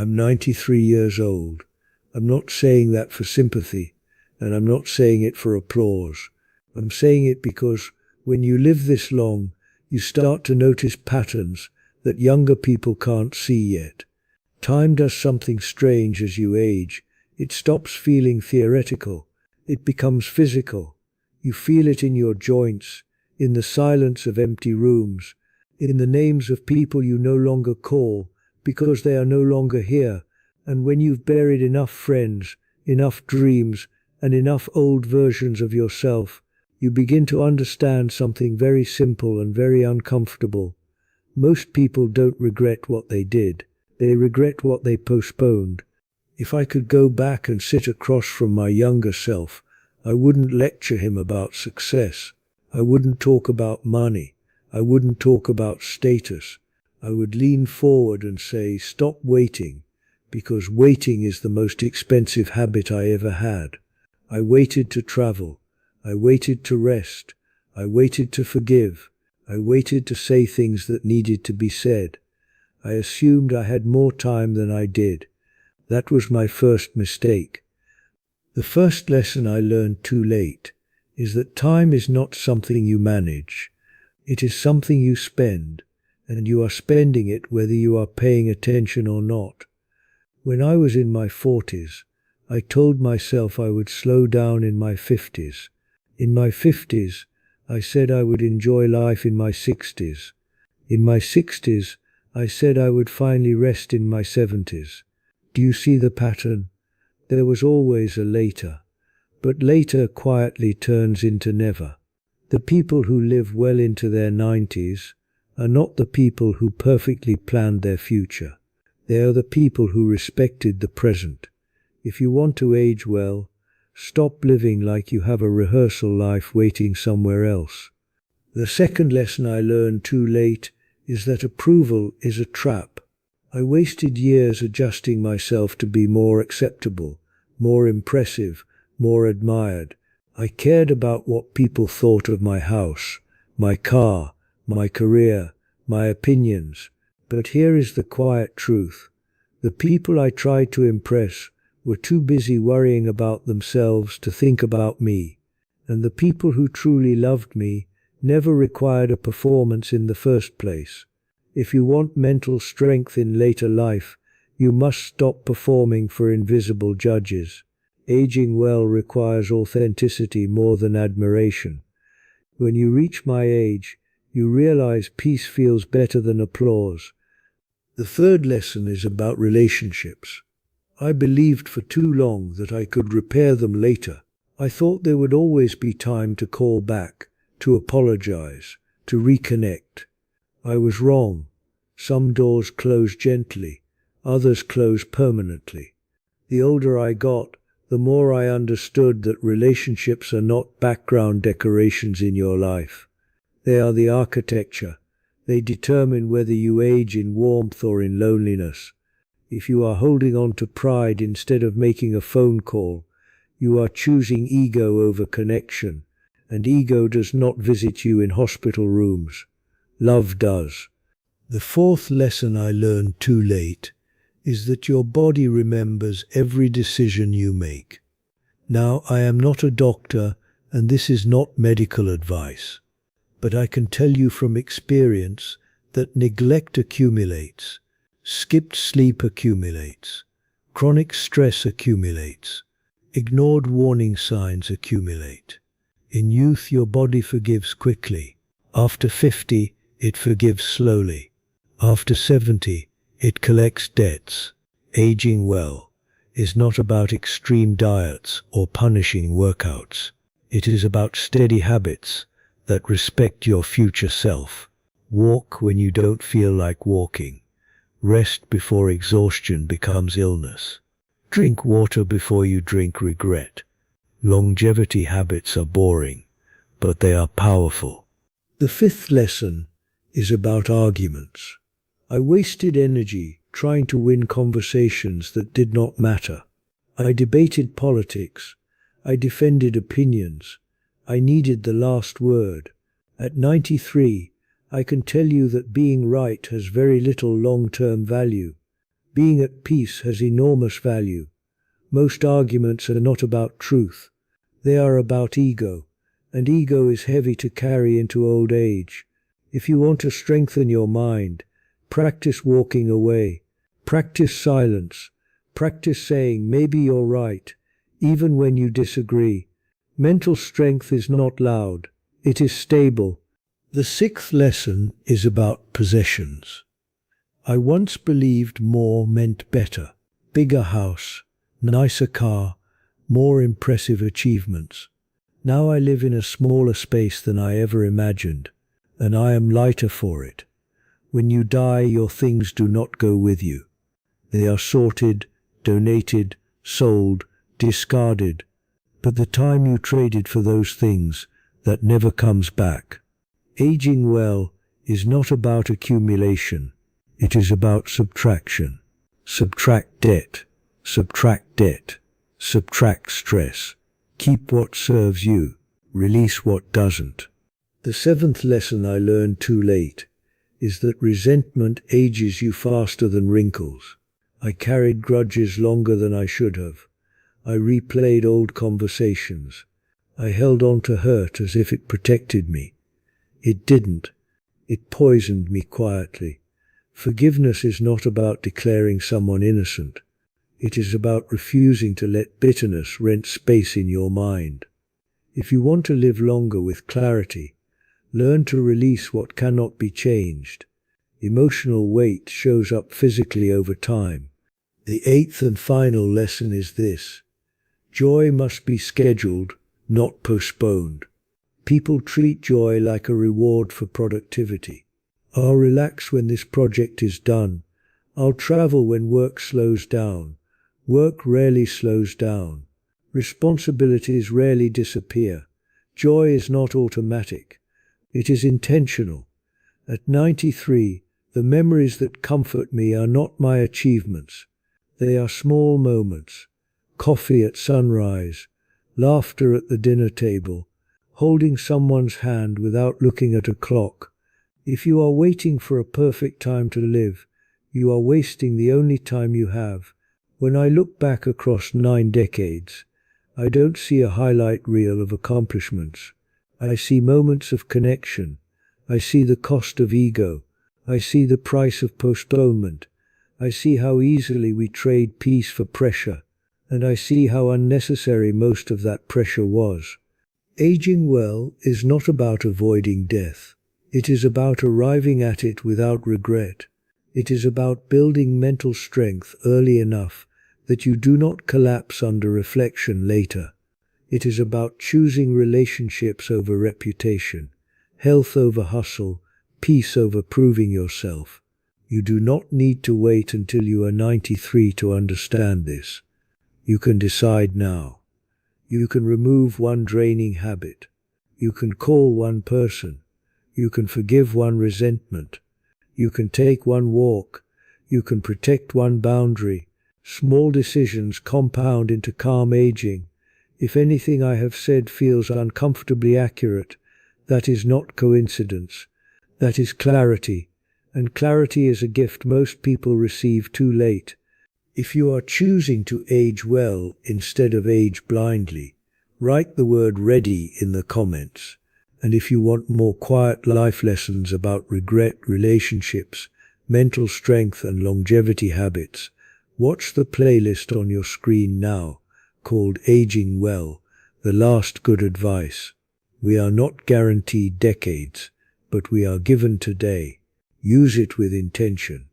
I'm 93 years old. I'm not saying that for sympathy, and I'm not saying it for applause. I'm saying it because when you live this long, you start to notice patterns that younger people can't see yet. Time does something strange as you age. It stops feeling theoretical. It becomes physical. You feel it in your joints, in the silence of empty rooms, in the names of people you no longer call because they are no longer here, and when you've buried enough friends, enough dreams, and enough old versions of yourself, you begin to understand something very simple and very uncomfortable. Most people don't regret what they did. They regret what they postponed. If I could go back and sit across from my younger self, I wouldn't lecture him about success. I wouldn't talk about money. I wouldn't talk about status. I would lean forward and say, stop waiting, because waiting is the most expensive habit I ever had. I waited to travel. I waited to rest. I waited to forgive. I waited to say things that needed to be said. I assumed I had more time than I did. That was my first mistake. The first lesson I learned too late is that time is not something you manage. It is something you spend, and you are spending it whether you are paying attention or not. When I was in my 40s, I told myself I would slow down in my 50s. In my 50s, I said I would enjoy life in my 60s. In my 60s, I said I would finally rest in my 70s. Do you see the pattern? There was always a later, but later quietly turns into never. The people who live well into their 90s are not the people who perfectly planned their future. They are the people who respected the present. If you want to age well, stop living like you have a rehearsal life waiting somewhere else. The second lesson I learned too late is that approval is a trap. I wasted years adjusting myself to be more acceptable, more impressive, more admired. I cared about what people thought of my house, my car, my career, my opinions. But here is the quiet truth. The people I tried to impress were too busy worrying about themselves to think about me, and the people who truly loved me never required a performance in the first place. If you want mental strength in later life, you must stop performing for invisible judges. Aging well requires authenticity more than admiration. When you reach my age, you realize peace feels better than applause. The third lesson is about relationships. I believed for too long that I could repair them later. I thought there would always be time to call back, to apologize, to reconnect. I was wrong. Some doors close gently, others close permanently. The older I got, the more I understood that relationships are not background decorations in your life. They are the architecture. They determine whether you age in warmth or in loneliness. If you are holding on to pride instead of making a phone call, you are choosing ego over connection, and ego does not visit you in hospital rooms. Love does. The fourth lesson I learned too late is that your body remembers every decision you make. Now, I am not a doctor, and this is not medical advice, but I can tell you from experience that neglect accumulates, skipped sleep accumulates, chronic stress accumulates, ignored warning signs accumulate. In youth, your body forgives quickly. After 50, it forgives slowly. After 70, it collects debts. Aging well is not about extreme diets or punishing workouts. It is about steady habits that respect your future self. Walk when you don't feel like walking. Rest before exhaustion becomes illness. Drink water before you drink regret. Longevity habits are boring, but they are powerful. The fifth lesson is about arguments. I wasted energy trying to win conversations that did not matter. I debated politics. I defended opinions. I needed the last word. At 93, I can tell you that being right has very little long-term value. Being at peace has enormous value. Most arguments are not about truth. They are about ego, and ego is heavy to carry into old age. If you want to strengthen your mind, practice walking away. Practice silence. Practice saying, maybe you're right, even when you disagree. Mental strength is not loud. It is stable. The sixth lesson is about possessions. I once believed more meant better. Bigger house, nicer car, more impressive achievements. Now I live in a smaller space than I ever imagined, and I am lighter for it. When you die, your things do not go with you. They are sorted, donated, sold, discarded. But the time you traded for those things, that never comes back. Aging well is not about accumulation. It is about subtraction. Subtract debt. Subtract debt. Subtract stress. Keep what serves you. Release what doesn't. The seventh lesson I learned too late is that resentment ages you faster than wrinkles. I carried grudges longer than I should have. I replayed old conversations. I held on to hurt as if it protected me. It didn't. It poisoned me quietly. Forgiveness is not about declaring someone innocent. It is about refusing to let bitterness rent space in your mind. If you want to live longer with clarity, learn to release what cannot be changed. Emotional weight shows up physically over time. The eighth and final lesson is this: joy must be scheduled, not postponed. People treat joy like a reward for productivity. I'll relax when this project is done. I'll travel when work slows down. Work rarely slows down. Responsibilities rarely disappear. Joy is not automatic. It is intentional. At 93, the memories that comfort me are not my achievements. They are small moments. Coffee at sunrise, laughter at the dinner table, holding someone's hand without looking at a clock. If you are waiting for a perfect time to live, you are wasting the only time you have. When I look back across 9 decades, I don't see a highlight reel of accomplishments. I see moments of connection. I see the cost of ego. I see the price of postponement. I see how easily we trade peace for pressure. And I see how unnecessary most of that pressure was. Aging well is not about avoiding death. It is about arriving at it without regret. It is about building mental strength early enough that you do not collapse under reflection later. It is about choosing relationships over reputation, health over hustle, peace over proving yourself. You do not need to wait until you are 93 to understand this. You can decide now. You can remove one draining habit. You can call one person. You can forgive one resentment. You can take one walk. You can protect one boundary. Small decisions compound into calm aging. If anything I have said feels uncomfortably accurate, that is not coincidence. That is clarity. And clarity is a gift most people receive too late. If you are choosing to age well instead of age blindly, write the word ready in the comments. And if you want more quiet life lessons about regret, relationships, mental strength and longevity habits, watch the playlist on your screen now, called Aging Well, The Last Good Advice. We are not guaranteed decades, but we are given today. Use it with intention.